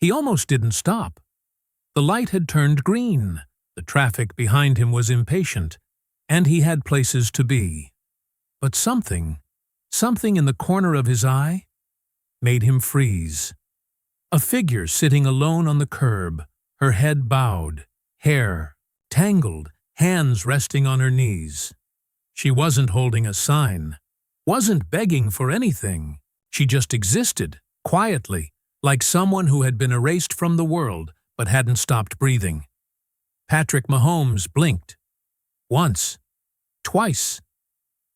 He almost didn't stop. The light had turned green, the traffic behind him was impatient, and he had places to be. But something in the corner of his eye, made him freeze. A figure sitting alone on the curb, her head bowed, hair tangled, hands resting on her knees. She wasn't holding a sign, wasn't begging for anything. She just existed, quietly, like someone who had been erased from the world but hadn't stopped breathing. Patrick Mahomes blinked. Once. Twice.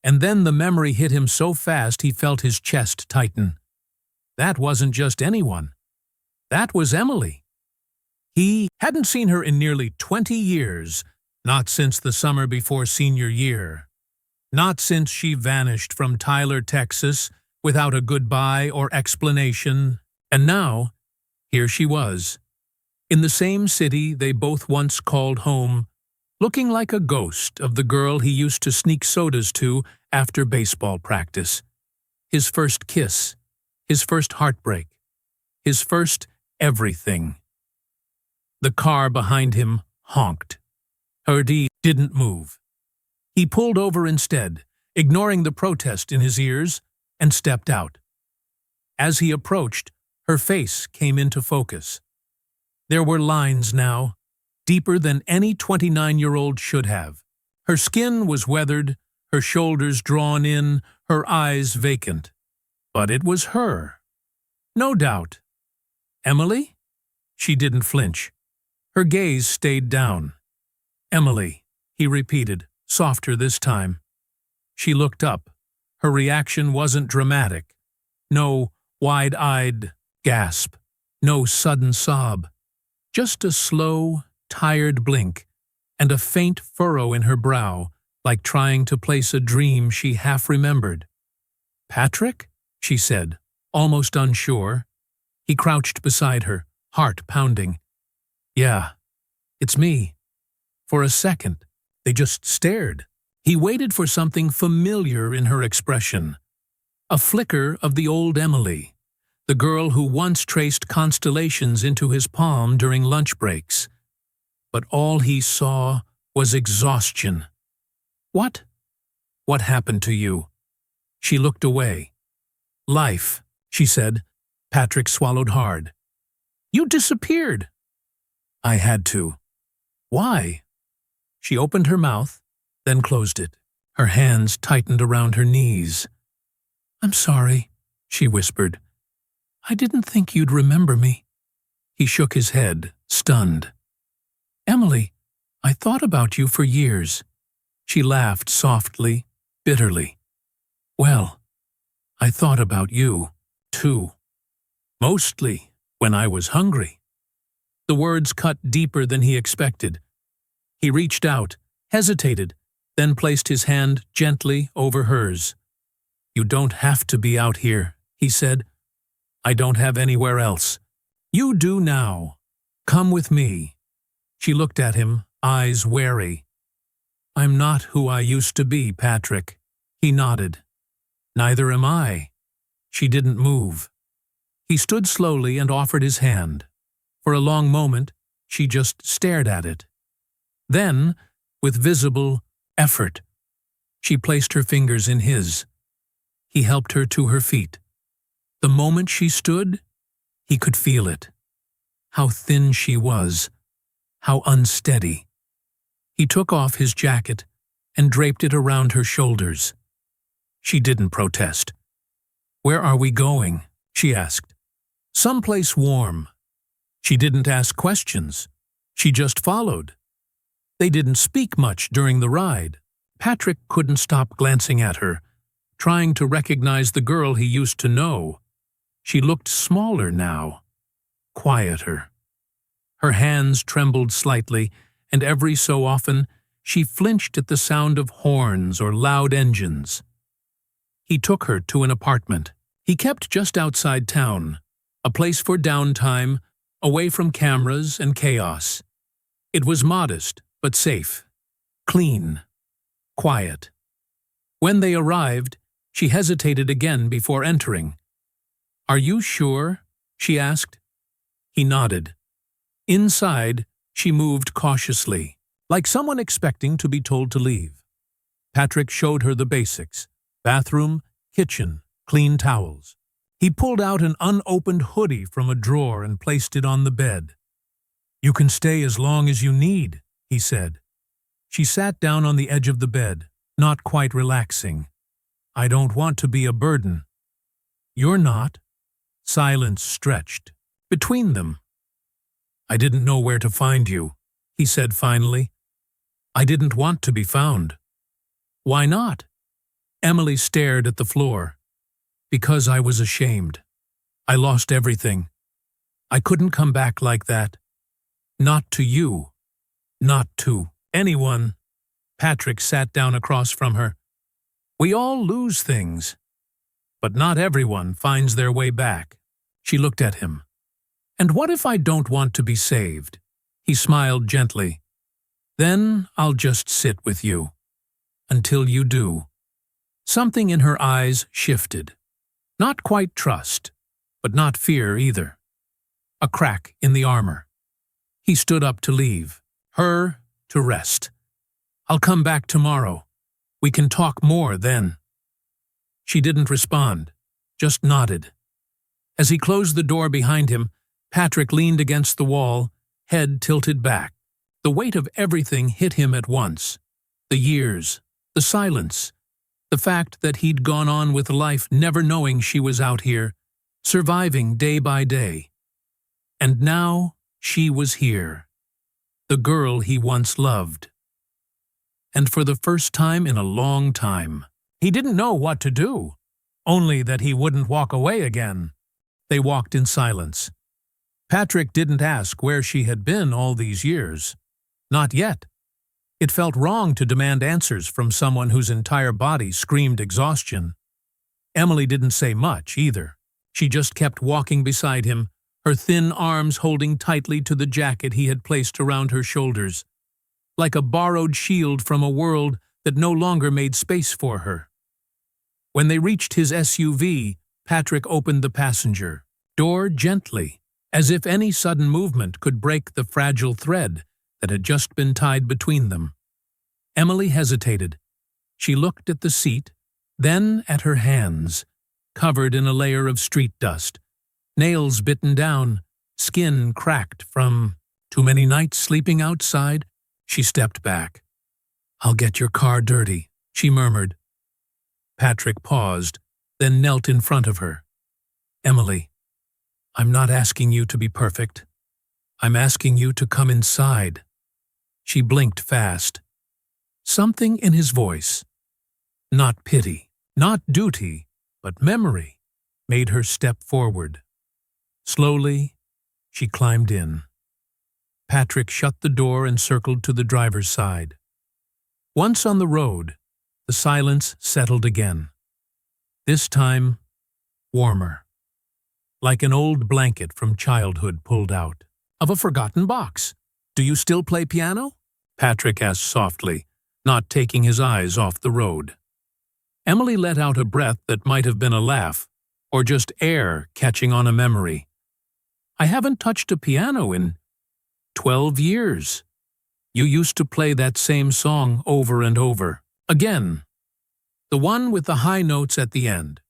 And then the memory hit him so fast he felt his chest tighten. That wasn't just anyone. That was Emily. He hadn't seen her in nearly 20 years, not since the summer before senior year. Not since she vanished from Tyler, Texas, without a goodbye or explanation. And now, here she was, in the same city they both once called home, looking like a ghost of the girl he used to sneak sodas to after baseball practice. His first kiss, his first heartbreak, his first everything. The car behind him honked. Herdy didn't move. He pulled over instead, ignoring the protest in his ears, and stepped out. As he approached, her face came into focus. There were lines now, deeper than any 29-year-old should have. Her skin was weathered, her shoulders drawn in, her eyes vacant. But it was her. No doubt. Emily? She didn't flinch. Her gaze stayed down. Emily, he repeated, softer this time. She looked up. Her reaction wasn't dramatic. No wide-eyed gasp. No sudden sob. Just a slow, tired blink, and a faint furrow in her brow, like trying to place a dream she half remembered. "Patrick?" she said, almost unsure. He crouched beside her, heart pounding. "Yeah, it's me." For a second, they just stared. He waited for something familiar in her expression. A flicker of the old Emily, the girl who once traced constellations into his palm during lunch breaks. But all he saw was exhaustion. What happened to you?" She looked away. "Life," she said. Patrick swallowed hard. "You disappeared." "I had to." "Why?" She opened her mouth, then closed it. Her hands tightened around her knees. "I'm sorry," she whispered. "I didn't think you'd remember me." He shook his head, stunned. "Emily, I thought about you for years." She laughed softly, bitterly. "Well, I thought about you, too. Mostly when I was hungry." The words cut deeper than he expected. He reached out, hesitated, then placed his hand gently over hers. "You don't have to be out here," he said. "I don't have anywhere else. You do now. Come with me." She looked at him, eyes wary. "I'm not who I used to be, Patrick." He nodded. "Neither am I." She didn't move. He stood slowly and offered his hand. For a long moment, she just stared at it. Then, with visible effort, she placed her fingers in his. He helped her to her feet. The moment she stood, he could feel it. How thin she was. How unsteady. He took off his jacket and draped it around her shoulders. She didn't protest. "Where are we going?" she asked. "Someplace warm." She didn't ask questions. She just followed. They didn't speak much during the ride. Patrick couldn't stop glancing at her, trying to recognize the girl he used to know. She looked smaller now, quieter. Her hands trembled slightly, and every so often she flinched at the sound of horns or loud engines. He took her to an apartment. He kept just outside town, a place for downtime, away from cameras and chaos. It was modest, but safe, clean, quiet. When they arrived, she hesitated again before entering. "Are you sure?" she asked. He nodded. Inside, she moved cautiously, like someone expecting to be told to leave. Patrick showed her the basics: bathroom, kitchen, clean towels. He pulled out an unopened hoodie from a drawer and placed it on the bed. "You can stay as long as you need," he said. She sat down on the edge of the bed, not quite relaxing. "I don't want to be a burden." "You're not." Silence stretched between them. "I didn't know where to find you," he said finally. "I didn't want to be found." "Why not?" Emily stared at the floor. "Because I was ashamed. I lost everything. I couldn't come back like that. Not to you. Not to anyone." Patrick sat down across from her. "We all lose things. But not everyone finds their way back." She looked at him. "And what if I don't want to be saved?" He smiled gently. "Then I'll just sit with you. Until you do." Something in her eyes shifted. Not quite trust, but not fear either. A crack in the armor. He stood up to leave, her to rest. "I'll come back tomorrow. We can talk more then." She didn't respond, just nodded. As he closed the door behind him, Patrick leaned against the wall, head tilted back. The weight of everything hit him at once. The years, the silence, the fact that he'd gone on with life never knowing she was out here, surviving day by day. And now she was here, the girl he once loved. And for the first time in a long time, he didn't know what to do, only that he wouldn't walk away again. They walked in silence. Patrick didn't ask where she had been all these years. Not yet. It felt wrong to demand answers from someone whose entire body screamed exhaustion. Emily didn't say much either. She just kept walking beside him, her thin arms holding tightly to the jacket he had placed around her shoulders, like a borrowed shield from a world that no longer made space for her. When they reached his SUV, Patrick opened the passenger door gently, as if any sudden movement could break the fragile thread that had just been tied between them. Emily hesitated. She looked at the seat, then at her hands, covered in a layer of street dust, nails bitten down, skin cracked from too many nights sleeping outside. She stepped back. "I'll get your car dirty," she murmured. Patrick paused, then knelt in front of her. "Emily, I'm not asking you to be perfect. I'm asking you to come inside." She blinked fast. Something in his voice, not pity, not duty, but memory, made her step forward. Slowly, she climbed in. Patrick shut the door and circled to the driver's side. Once on the road, the silence settled again. This time, warmer. Like an old blanket from childhood pulled out of a forgotten box. "Do you still play piano?" Patrick asked softly, not taking his eyes off the road. Emily let out a breath that might have been a laugh, or just air catching on a memory. "I haven't touched a piano in 12 years. You used to play that same song over and over. Again. The one with the high notes at the end.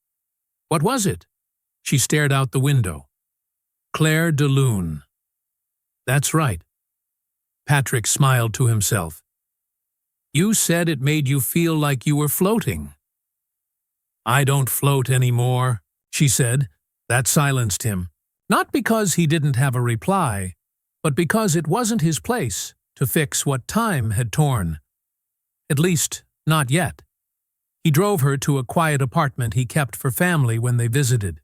What was it?" She stared out the window. "Claire de Lune." "That's right." Patrick smiled to himself. "You said it made you feel like you were floating." "I don't float anymore," she said. That silenced him. Not because he didn't have a reply, but because it wasn't his place to fix what time had torn. At least, not yet. He drove her to a quiet apartment he kept for family when they visited.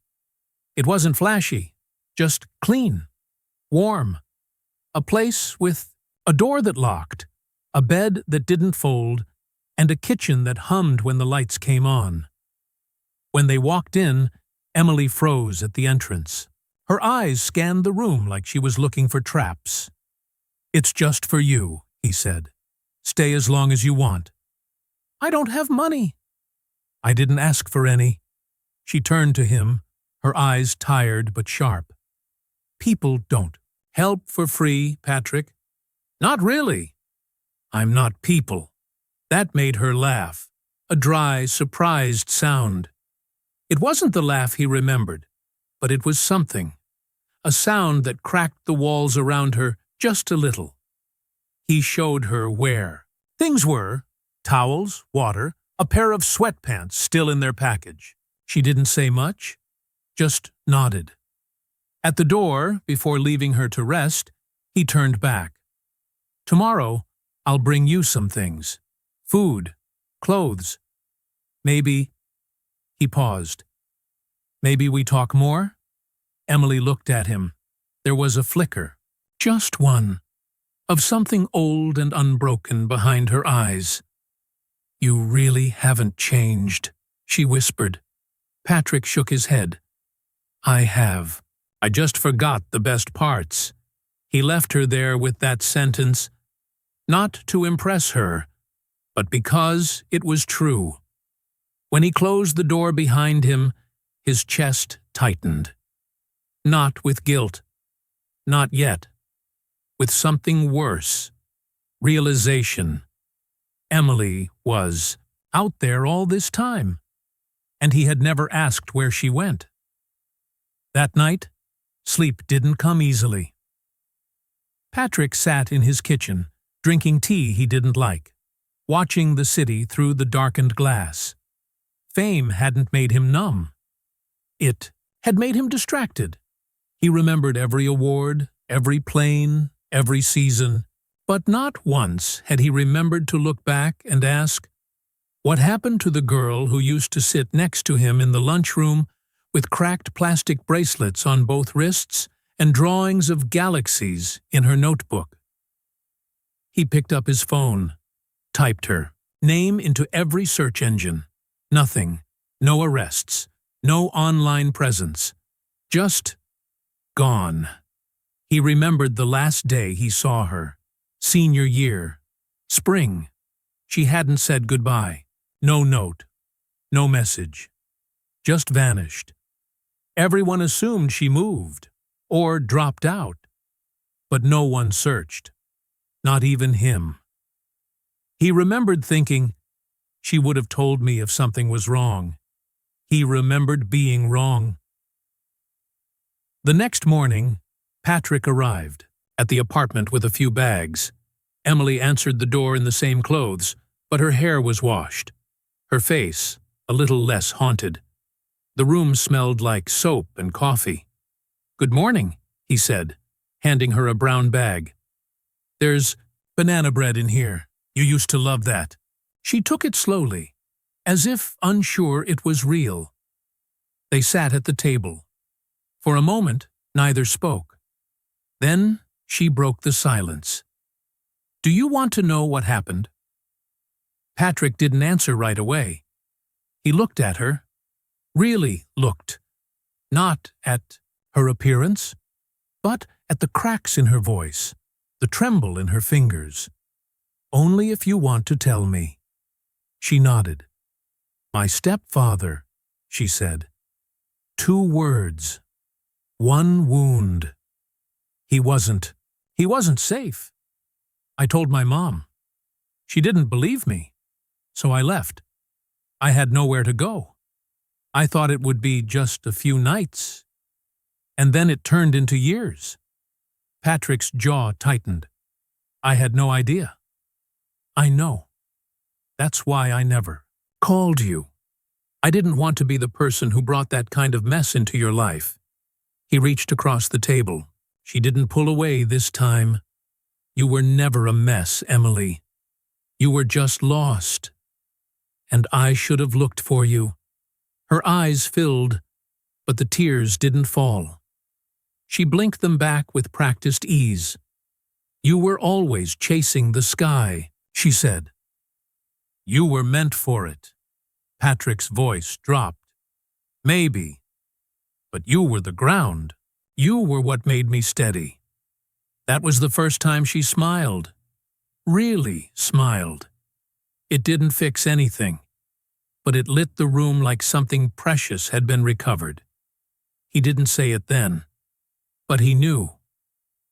It wasn't flashy, just clean, warm. A place with a door that locked, a bed that didn't fold, and a kitchen that hummed when the lights came on. When they walked in, Emily froze at the entrance. Her eyes scanned the room like she was looking for traps. "It's just for you," he said. "Stay as long as you want." "I don't have money." "I didn't ask for any." She turned to him, her eyes tired but sharp. "People don't. Help for free, Patrick. Not really. I'm not people. That made her laugh, a dry, surprised sound. It wasn't the laugh he remembered, but it was something, a sound that cracked the walls around her just a little. He showed her where. Things were towels, water, a pair of sweatpants still in their package. She didn't say much, just nodded. At the door, before leaving her to rest, he turned back. Tomorrow, I'll bring you some things. Food, clothes. Maybe. He paused. Maybe we talk more? Emily looked at him. There was a flicker, just one, of something old and unbroken behind her eyes. You really haven't changed, she whispered. Patrick shook his head. I have. I just forgot the best parts. He left her there with that sentence, not to impress her, but because it was true. When he closed the door behind him, his chest tightened. Not with guilt. Not yet. With something worse. Realization. Emily was out there all this time, and he had never asked where she went. That night, sleep didn't come easily. Patrick sat in his kitchen, drinking tea he didn't like, watching the city through the darkened glass. Fame hadn't made him numb. It had made him distracted. He remembered every award, every plane, every season, but not once had he remembered to look back and ask, what happened to the girl who used to sit next to him in the lunchroom with cracked plastic bracelets on both wrists and drawings of galaxies in her notebook? He picked up his phone, typed her name into every search engine. Nothing, no arrests, no online presence, just gone. He remembered the last day he saw her, senior year, spring. She hadn't said goodbye, no note, no message, just vanished. Everyone assumed she moved or dropped out, but no one searched, not even him. He remembered thinking, she would have told me if something was wrong. He remembered being wrong. The next morning, Patrick arrived at the apartment with a few bags. Emily answered the door in the same clothes, but her hair was washed, her face a little less haunted. The room smelled like soap and coffee. Good morning, he said, handing her a brown bag. There's banana bread in here. You used to love that. She took it slowly, as if unsure it was real. They sat at the table. For a moment, neither spoke. Then she broke the silence. Do you want to know what happened? Patrick didn't answer right away. He looked at her, really looked, not at her appearance, but at the cracks in her voice, the tremble in her fingers. Only if you want to tell me. She nodded. My stepfather, she said. 2 words. 1 wound. He wasn't safe. I told my mom. She didn't believe me, so I left. I had nowhere to go. I thought it would be just a few nights. And then it turned into years. Patrick's jaw tightened. I had no idea. I know. That's why I never called you. I didn't want to be the person who brought that kind of mess into your life. He reached across the table. She didn't pull away this time. You were never a mess, Emily. You were just lost. And I should have looked for you. Her eyes filled, but the tears didn't fall. She blinked them back with practiced ease. You were always chasing the sky, she said. You were meant for it. Patrick's voice dropped. Maybe. But you were the ground. You were what made me steady. That was the first time she smiled. Really smiled. It didn't fix anything, but it lit the room like something precious had been recovered. He didn't say it then, but he knew.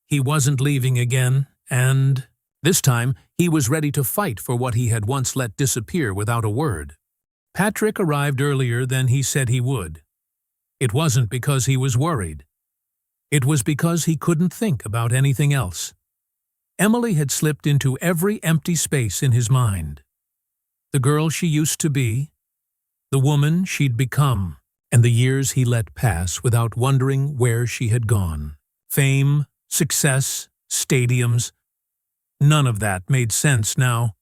He wasn't leaving again, and this time he was ready to fight for what he had once let disappear without a word. Patrick arrived earlier than he said he would. It wasn't because he was worried. It was because he couldn't think about anything else. Emily had slipped into every empty space in his mind. The girl she used to be, the woman she'd become, and the years he let pass without wondering where she had gone. Fame, success, stadiums, none of that made sense now.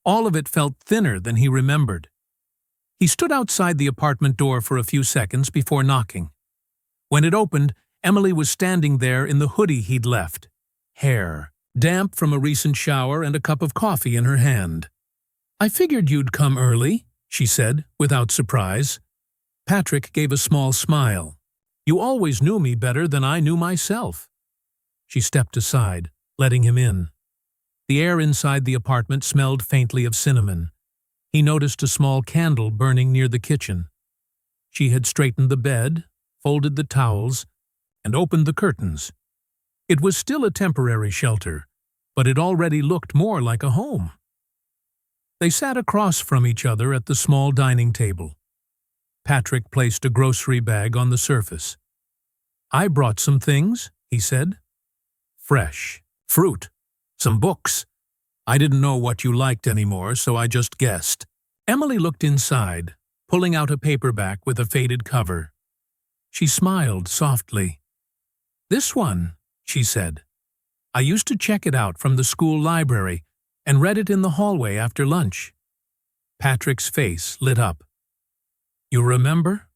All of it felt thinner than he remembered. He stood outside the apartment door for a few seconds before knocking. When it opened, Emily was standing there in the hoodie he'd left, hair damp from a recent shower and a cup of coffee in her hand. "I figured you'd come early," she said, without surprise. Patrick gave a small smile. "You always knew me better than I knew myself." She stepped aside, letting him in. The air inside the apartment smelled faintly of cinnamon. He noticed a small candle burning near the kitchen. She had straightened the bed, folded the towels, and opened the curtains. It was still a temporary shelter, but it already looked more like a home. They sat across from each other at the small dining table. Patrick placed a grocery bag on the surface. "I brought some things," he said. "Fresh. Fruit. Some books. I didn't know what you liked anymore, so I just guessed." Emily looked inside, pulling out a paperback with a faded cover. She smiled softly. "This one," she said. "I used to check it out from the school library and read it in the hallway after lunch." Patrick's face lit up. "You remember?"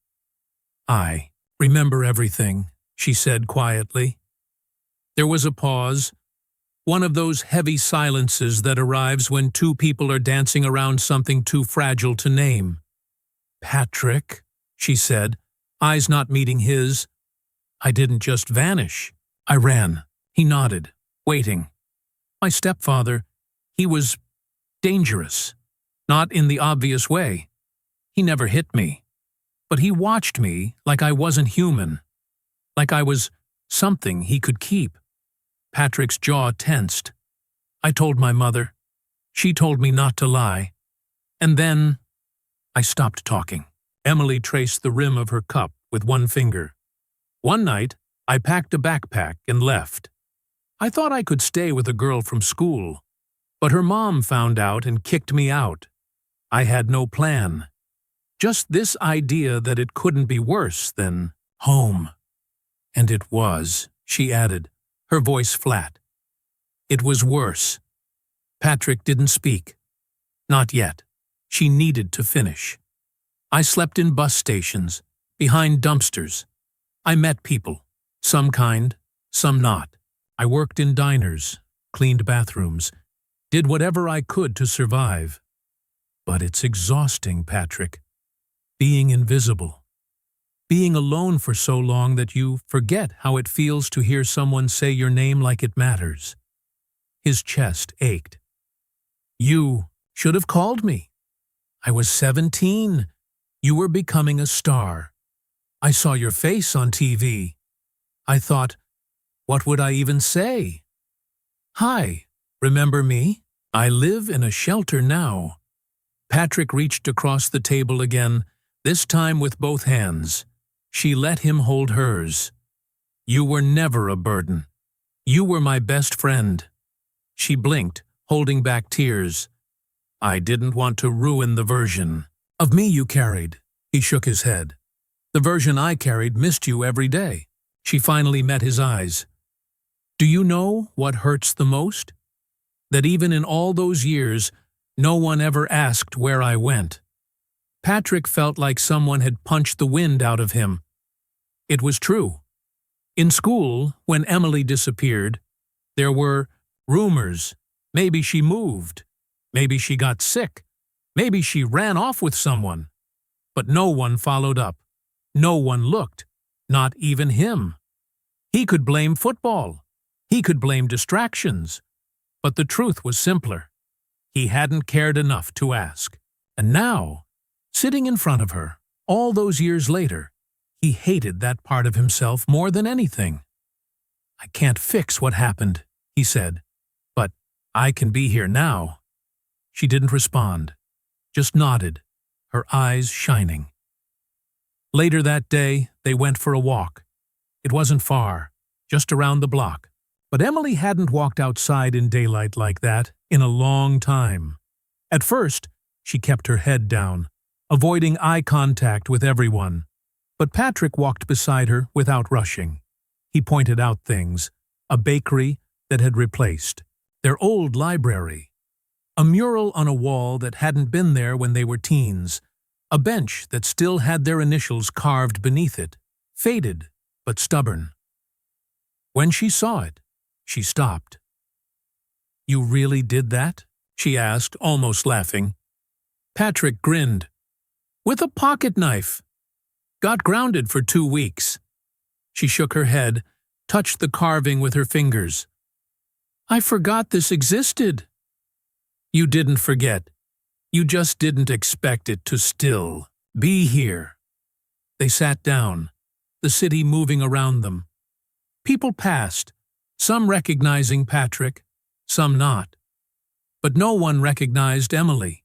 "I remember everything," she said quietly. There was a pause, one of those heavy silences that arrives when two people are dancing around something too fragile to name. "Patrick," she said, eyes not meeting his. "I didn't just vanish. I ran." He nodded, waiting. "My stepfather, he was dangerous. Not in the obvious way. He never hit me. But he watched me like I wasn't human. Like I was something he could keep." Patrick's jaw tensed. "I told my mother. She told me not to lie. And then I stopped talking." Emily traced the rim of her cup with one finger. "One night, I packed a backpack and left. I thought I could stay with a girl from school, but her mom found out and kicked me out. I had no plan. Just this idea that it couldn't be worse than home. And it was," she added, her voice flat. "It was worse." Patrick didn't speak. Not yet. She needed to finish. "I slept in bus stations, behind dumpsters. I met people, some kind, some not. I worked in diners, cleaned bathrooms, did whatever I could to survive. But it's exhausting, Patrick. Being invisible. Being alone for so long that you forget how it feels to hear someone say your name like it matters." His chest ached. "You should have called me. I was 17. You were becoming a star. I saw your face on TV. I thought, what would I even say? Hi, remember me? I live in a shelter now." Patrick reached across the table again, this time with both hands. She let him hold hers. "You were never a burden. You were my best friend." She blinked, holding back tears. "I didn't want to ruin the version of me you carried." He shook his head. "The version I carried missed you every day." She finally met his eyes. "Do you know what hurts the most? That even in all those years, no one ever asked where I went." Patrick felt like someone had punched the wind out of him. It was true. In school, when Emily disappeared, there were rumors. Maybe she moved. Maybe she got sick. Maybe she ran off with someone. But no one followed up. No one looked. Not even him. He could blame football. He could blame distractions. But the truth was simpler. He hadn't cared enough to ask. And now, sitting in front of her, all those years later, he hated that part of himself more than anything. I can't fix what happened, he said, but I can be here now. She didn't respond, just nodded, her eyes shining. Later that day, they went for a walk. It wasn't far, just around the block. But Emily hadn't walked outside in daylight like that in a long time. At first, she kept her head down, avoiding eye contact with everyone. But Patrick walked beside her without rushing. He pointed out things, a bakery that had replaced, their old library, a mural on a wall that hadn't been there when they were teens, a bench that still had their initials carved beneath it, faded but stubborn. When she saw it, she stopped. "You really did that?" she asked, almost laughing. Patrick grinned. "With a pocket knife. Got grounded for 2 weeks." She shook her head, touched the carving with her fingers. "I forgot this existed." "You didn't forget. You just didn't expect it to still be here." They sat down, the city moving around them. People passed, some recognizing Patrick, some not. But no one recognized Emily.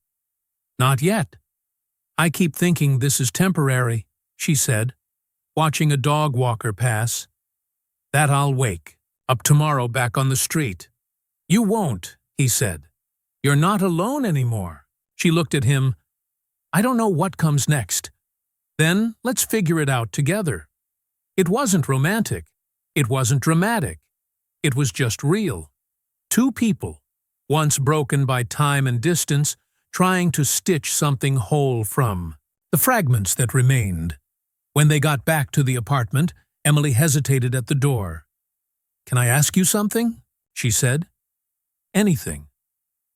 "Not yet. I keep thinking this is temporary," she said, watching a dog walker pass. "That I'll wake up tomorrow back on the street." "You won't," he said. "You're not alone anymore." She looked at him. "I don't know what comes next. Then let's figure it out together." It wasn't romantic. It wasn't dramatic. It was just real. Two people, once broken by time and distance, trying to stitch something whole from the fragments that remained. When they got back to the apartment, Emily hesitated at the door. "Can I ask you something?" she said. "Anything."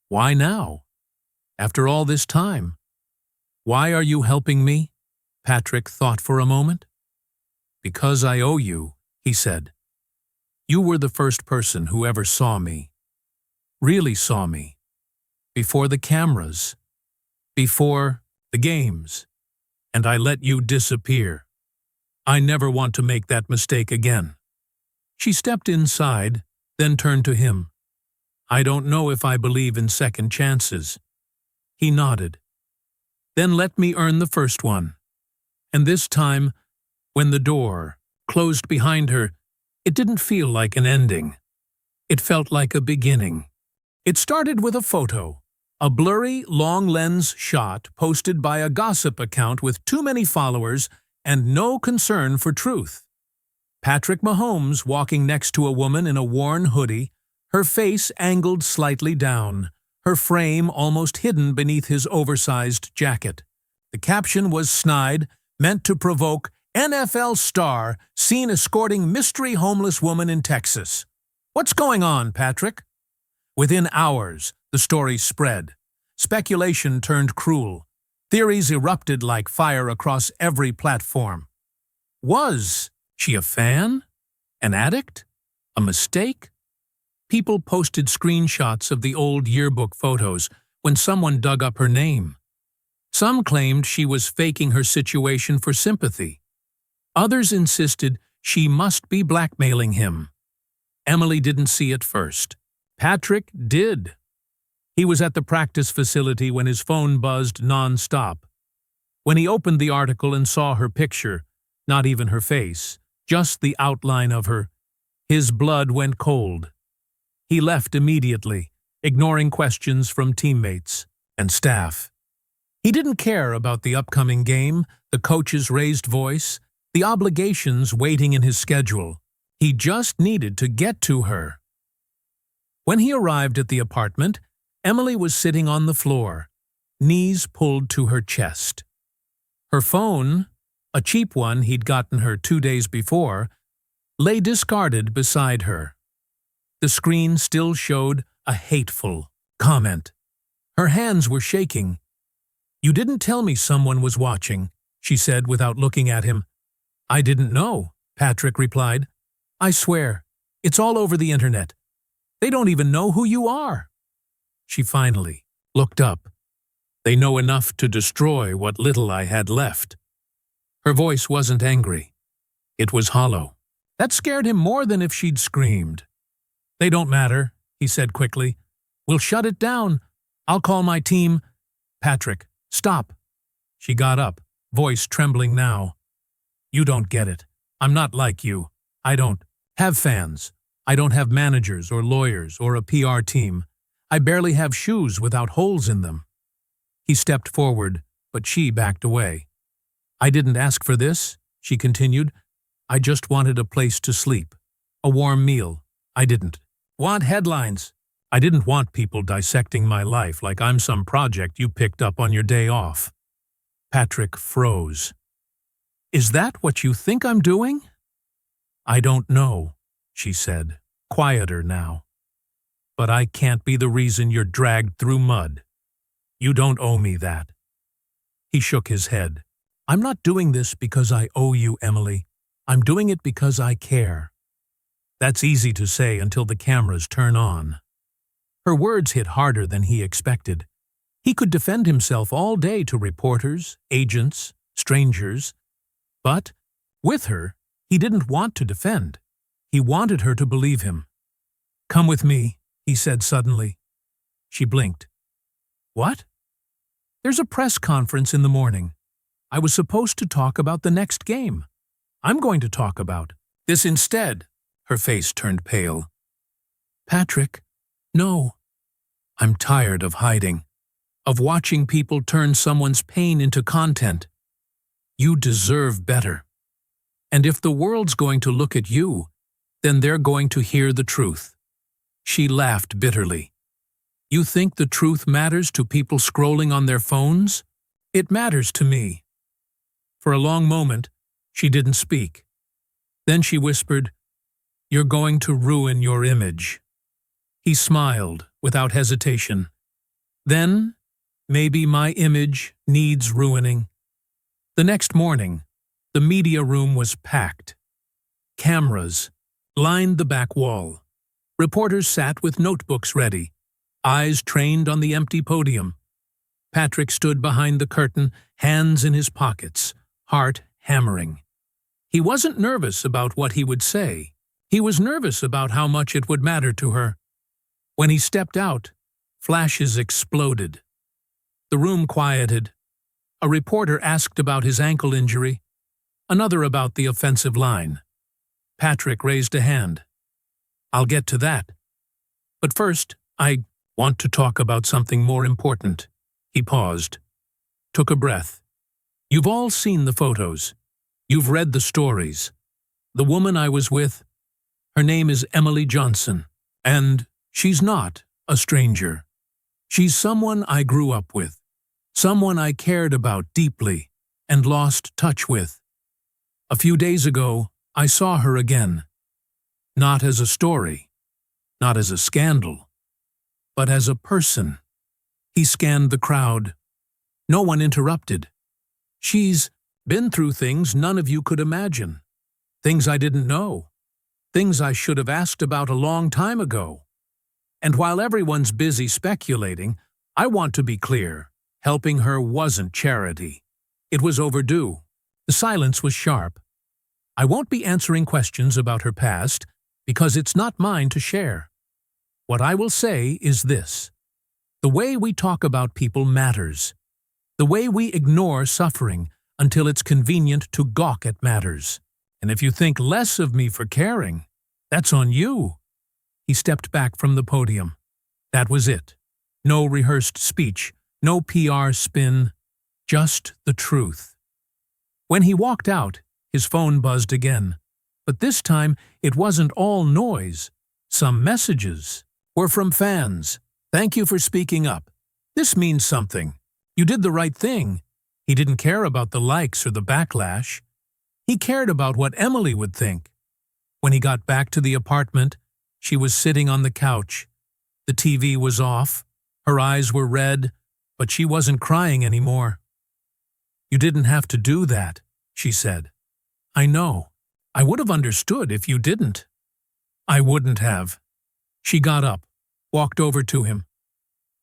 "Why now? After all this time? Why are you helping me?" Patrick thought for a moment. "Because I owe you," he said. "You were the first person who ever saw me. Really saw me. Before the cameras. Before the games. And I let you disappear. I never want to make that mistake again." She stepped inside, then turned to him. "I don't know if I believe in second chances." He nodded. "Then let me earn the first one." And this time, when the door closed behind her, it didn't feel like an ending. It felt like a beginning. It started with a photo, a blurry, long-lens shot posted by a gossip account with too many followers and no concern for truth. Patrick Mahomes walking next to a woman in a worn hoodie, her face angled slightly down, her frame almost hidden beneath his oversized jacket. The caption was snide, meant to provoke "NFL star seen escorting mystery homeless woman in Texas." "What's going on, Patrick?" Within hours, the story spread. Speculation turned cruel. Theories erupted like fire across every platform. Was she a fan? An addict? A mistake? People posted screenshots of the old yearbook photos when someone dug up her name. Some claimed she was faking her situation for sympathy. Others insisted she must be blackmailing him. Emily didn't see it first. Patrick did. He was at the practice facility when his phone buzzed non-stop. When he opened the article and saw her picture, not even her face, just the outline of her, his blood went cold. He left immediately, ignoring questions from teammates and staff. He didn't care about the upcoming game, the coach's raised voice, the obligations waiting in his schedule. He just needed to get to her. When he arrived at the apartment, Emily was sitting on the floor, knees pulled to her chest. Her phone, a cheap one he'd gotten her 2 days before, lay discarded beside her. The screen still showed a hateful comment. Her hands were shaking. "You didn't tell me someone was watching," she said without looking at him. "I didn't know," Patrick replied. "I swear, it's all over the internet. They don't even know who you are." She finally looked up. "They know enough to destroy what little I had left." Her voice wasn't angry. It was hollow. That scared him more than if she'd screamed. "They don't matter," he said quickly. "We'll shut it down. I'll call my team." "Patrick, stop." She got up, voice trembling now. "You don't get it. I'm not like you. I don't have fans. I don't have managers or lawyers or a PR team. I barely have shoes without holes in them." He stepped forward, but she backed away. "I didn't ask for this," she continued. "I just wanted a place to sleep, a warm meal. I didn't want headlines. I didn't want people dissecting my life like I'm some project you picked up on your day off." Patrick froze. "Is that what you think I'm doing?" "I don't know," she said, quieter now. "But I can't be the reason you're dragged through mud. You don't owe me that." He shook his head. "I'm not doing this because I owe you, Emily. I'm doing it because I care." That's easy to say until the cameras turn on. Her words hit harder than he expected. He could defend himself all day to reporters, agents, strangers. But, with her, he didn't want to defend. He wanted her to believe him. "Come with me," he said suddenly. She blinked. "What?" "There's a press conference in the morning. I was supposed to talk about the next game. I'm going to talk about this instead." Her face turned pale. "Patrick, no. I'm tired of hiding, of watching people turn someone's pain into content. You deserve better. And if the world's going to look at you, then they're going to hear the truth." She laughed bitterly. "You think the truth matters to people scrolling on their phones? It matters to me." For a long moment, she didn't speak. Then she whispered, "You're going to ruin your image." He smiled without hesitation. "Then, maybe my image needs ruining." The next morning, the media room was packed. Cameras lined the back wall. Reporters sat with notebooks ready, eyes trained on the empty podium. Patrick stood behind the curtain, hands in his pockets, heart hammering. He wasn't nervous about what he would say. He was nervous about how much it would matter to her. When he stepped out, flashes exploded. The room quieted. A reporter asked about his ankle injury, another about the offensive line. Patrick raised a hand. "I'll get to that. But first, I want to talk about something more important." He paused, took a breath. "You've all seen the photos. You've read the stories. The woman I was with, her name is Emily Johnson, and she's not a stranger. She's someone I grew up with, someone I cared about deeply and lost touch with. A few days ago, I saw her again. Not as a story, not as a scandal, but as a person." He scanned the crowd. No one interrupted. "She's been through things none of you could imagine. Things I didn't know. Things I should have asked about a long time ago. And while everyone's busy speculating, I want to be clear. Helping her wasn't charity. It was overdue." The silence was sharp. "I won't be answering questions about her past, because it's not mine to share. What I will say is this. The way we talk about people matters. The way we ignore suffering until it's convenient to gawk at matters. And if you think less of me for caring, that's on you." He stepped back from the podium. That was it. No rehearsed speech, no PR spin, just the truth. When he walked out, his phone buzzed again. But this time, it wasn't all noise. Some messages were from fans. "Thank you for speaking up. This means something. You did the right thing." He didn't care about the likes or the backlash. He cared about what Emily would think. When he got back to the apartment, she was sitting on the couch. The TV was off. Her eyes were red, but she wasn't crying anymore. "You didn't have to do that," she said. "I know. I would have understood if you didn't." "I wouldn't have." She got up, walked over to him.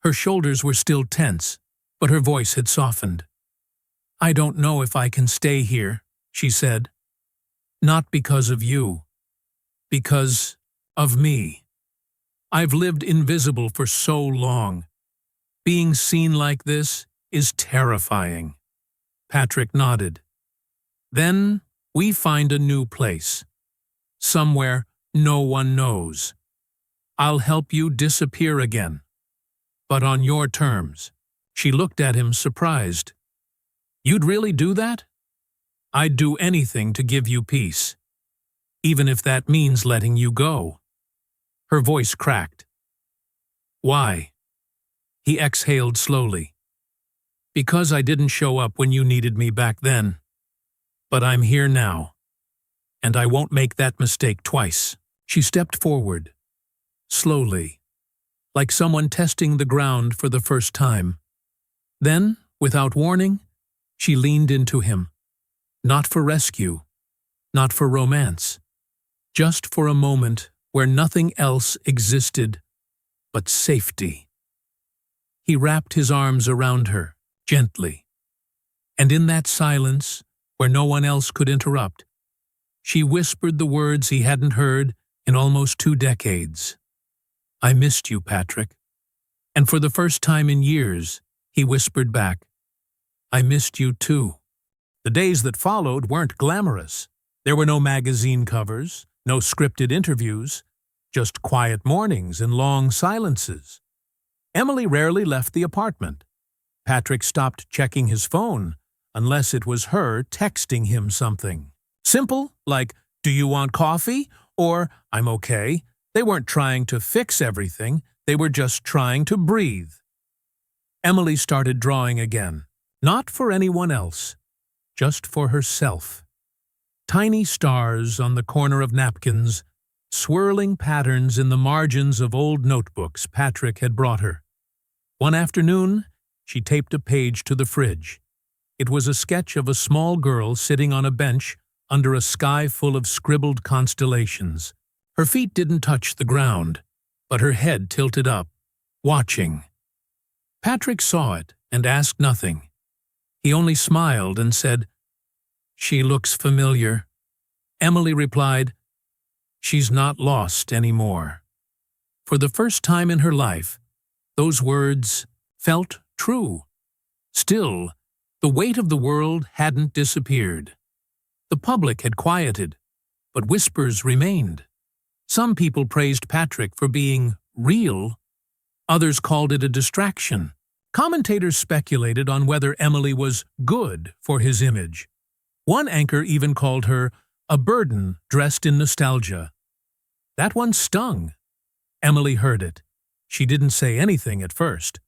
Her shoulders were still tense, but her voice had softened. "I don't know if I can stay here," she said. "Not because of you. Because of me. I've lived invisible for so long. Being seen like this is terrifying. Patrick nodded. Then we find a new place. Somewhere no one knows. I'll help you disappear again. But on your terms. She looked at him surprised. You'd really do that? I'd do anything to give you peace. Even if that means letting you go. Her voice cracked. Why? He exhaled slowly. Because I didn't show up when you needed me back then. But I'm here now. And I won't make that mistake twice. She stepped forward. Slowly. Like someone testing the ground for the first time. Then, without warning, she leaned into him. Not for rescue. Not for romance. Just for a moment where nothing else existed but safety. He wrapped his arms around her, gently. And in that silence, where no one else could interrupt, she whispered the words he hadn't heard in almost 2 decades. I missed you, Patrick. And for the first time in years, he whispered back, I missed you too. The days that followed weren't glamorous. There were no magazine covers, no scripted interviews, just quiet mornings and long silences. Emily rarely left the apartment. Patrick stopped checking his phone, unless it was her texting him something. Simple, like, do you want coffee? Or, I'm okay. They weren't trying to fix everything, they were just trying to breathe. Emily started drawing again, not for anyone else, just for herself. Tiny stars on the corner of napkins, swirling patterns in the margins of old notebooks Patrick had brought her. One afternoon, she taped a page to the fridge. It was a sketch of a small girl sitting on a bench under a sky full of scribbled constellations. Her feet didn't touch the ground, but her head tilted up, watching. Patrick saw it and asked nothing. He only smiled and said, She looks familiar. Emily replied, She's not lost anymore. For the first time in her life, those words felt true. Still, the weight of the world hadn't disappeared. The public had quieted, but whispers remained. Some people praised Patrick for being real. Others called it a distraction. Commentators speculated on whether Emily was good for his image. One anchor even called her a burden dressed in nostalgia. That one stung. Emily heard it. She didn't say anything at first.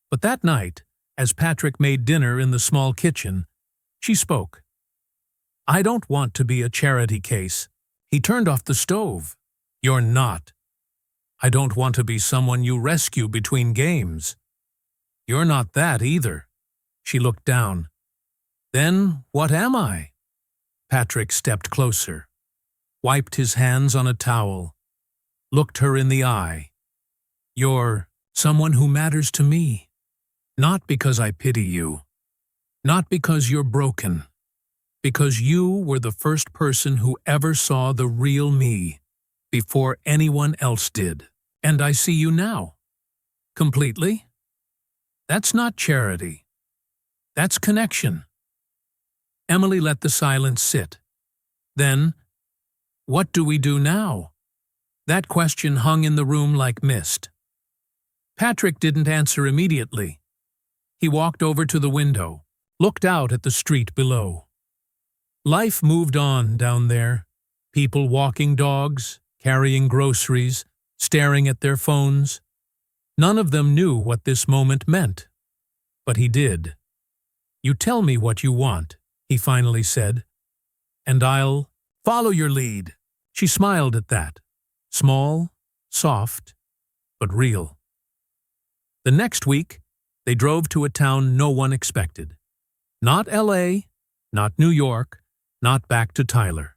But that night, as Patrick made dinner in the small kitchen, she spoke. I don't want to be a charity case. He turned off the stove. You're not. I don't want to be someone you rescue between games. You're not that either. She looked down. Then what am I? Patrick stepped closer, wiped his hands on a towel, looked her in the eye. You're someone who matters to me. Not because I pity you. Not because you're broken. Because you were the first person who ever saw the real me before anyone else did. And I see you now. Completely. That's not charity. That's connection. Emily let the silence sit. Then, what do we do now? That question hung in the room like mist. Patrick didn't answer immediately. He walked over to the window, looked out at the street below. Life moved on down there. People walking dogs, carrying groceries, staring at their phones. None of them knew what this moment meant. But he did. You tell me what you want, he finally said, and I'll follow your lead. She smiled at that. Small, soft, but real. The next week, they drove to a town no one expected. Not L.A., not New York, not back to Tyler.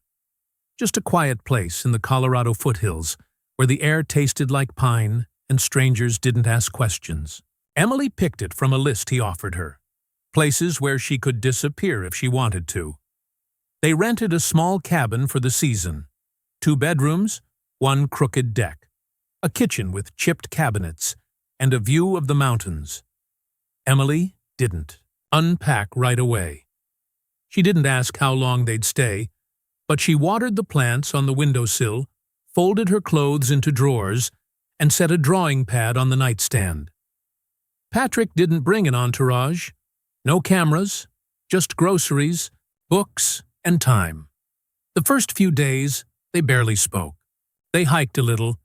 Just a quiet place in the Colorado foothills where the air tasted like pine and strangers didn't ask questions. Emily picked it from a list he offered her. Places where she could disappear if she wanted to. They rented a small cabin for the season. 2 bedrooms, one crooked deck, a kitchen with chipped cabinets, and a view of the mountains. Emily didn't unpack right away. She didn't ask how long they'd stay, but she watered the plants on the windowsill, folded her clothes into drawers, and set a drawing pad on the nightstand. Patrick didn't bring an entourage. No cameras, just groceries, books, and time. The first few days, they barely spoke. They hiked a little,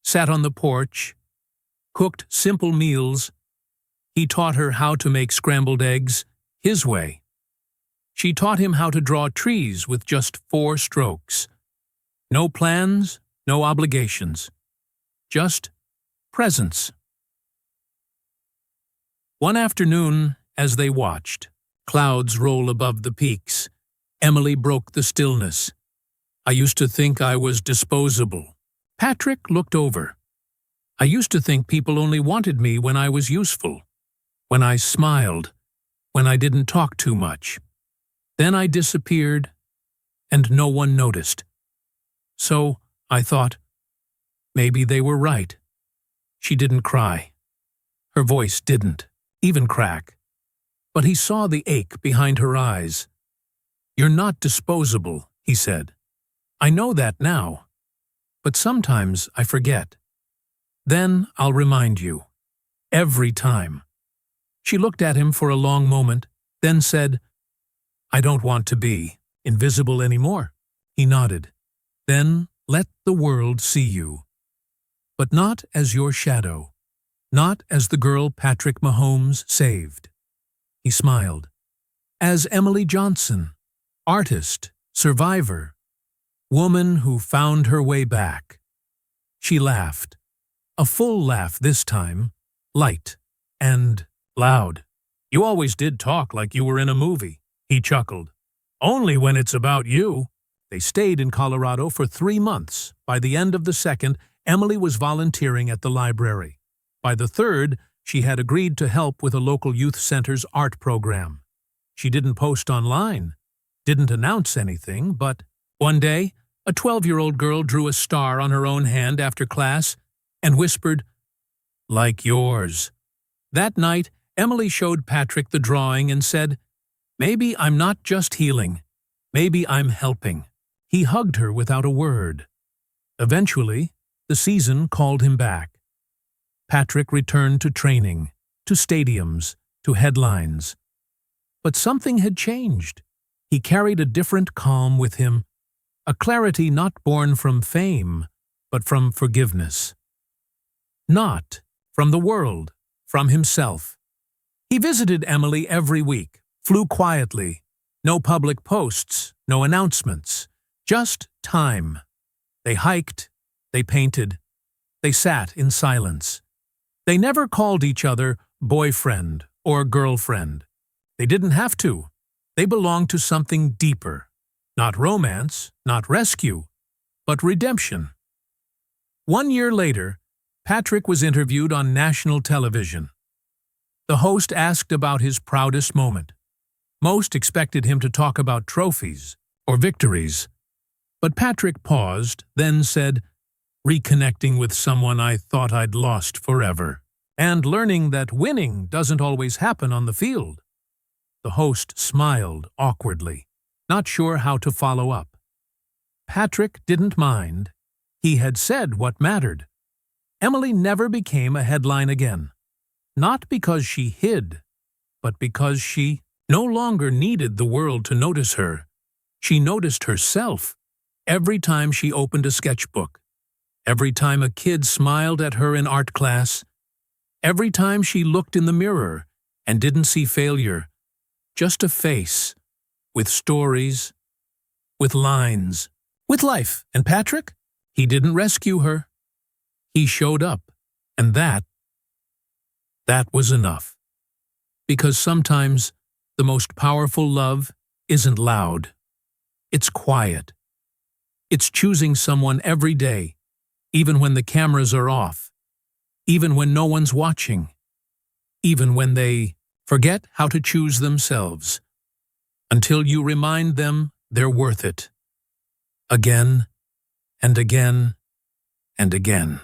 sat on the porch, cooked simple meals. He taught her how to make scrambled eggs his way. She taught him how to draw trees with just 4 strokes. No plans, no obligations. Just presence. One afternoon, as they watched, clouds roll above the peaks, Emily broke the stillness. "I used to think I was disposable." Patrick looked over. "I used to think people only wanted me when I was useful, when I smiled, when I didn't talk too much. Then I disappeared, and no one noticed. So I thought, maybe they were right." She didn't cry. Her voice didn't even crack. But he saw the ache behind her eyes. "You're not disposable," he said. "I know that now. But sometimes I forget. Then I'll remind you. Every time." She looked at him for a long moment, then said, "I don't want to be invisible anymore." He nodded. "Then let the world see you. But not as your shadow. Not as the girl Patrick Mahomes saved." He smiled. "As Emily Johnson, artist, survivor, woman who found her way back." She laughed. A full laugh this time, light and loud. "You always did talk like you were in a movie," he chuckled. "Only when it's about you." They stayed in Colorado for 3 months. By the end of the second, Emily was volunteering at the library. By the third, she had agreed to help with a local youth center's art program. She didn't post online, didn't announce anything, but one day, a 12-year-old girl drew a star on her own hand after class and whispered, "Like yours." That night, Emily showed Patrick the drawing and said, "Maybe I'm not just healing. Maybe I'm helping." He hugged her without a word. Eventually, the season called him back. Patrick returned to training, to stadiums, to headlines. But something had changed. He carried a different calm with him, a clarity not born from fame, but from forgiveness. Not from the world, from himself. He visited Emily every week, flew quietly, no public posts, no announcements, just time. They hiked, they painted, they sat in silence. They never called each other boyfriend or girlfriend. They didn't have to. They belonged to something deeper. Not romance, not rescue, but redemption. 1 year later, Patrick was interviewed on national television. The host asked about his proudest moment. Most expected him to talk about trophies or victories. But Patrick paused, then said, "Reconnecting with someone I thought I'd lost forever, and learning that winning doesn't always happen on the field." The host smiled awkwardly, not sure how to follow up. Patrick didn't mind. He had said what mattered. Emily never became a headline again. Not because she hid, but because she no longer needed the world to notice her. She noticed herself every time she opened a sketchbook, every time a kid smiled at her in art class, every time she looked in the mirror and didn't see failure, just a face, with stories, with lines, with life. And Patrick? He didn't rescue her. He showed up, and that was enough. Because sometimes the most powerful love isn't loud. It's quiet. It's choosing someone every day, even when the cameras are off, even when no one's watching, even when they forget how to choose themselves, until you remind them they're worth it. Again and again and again.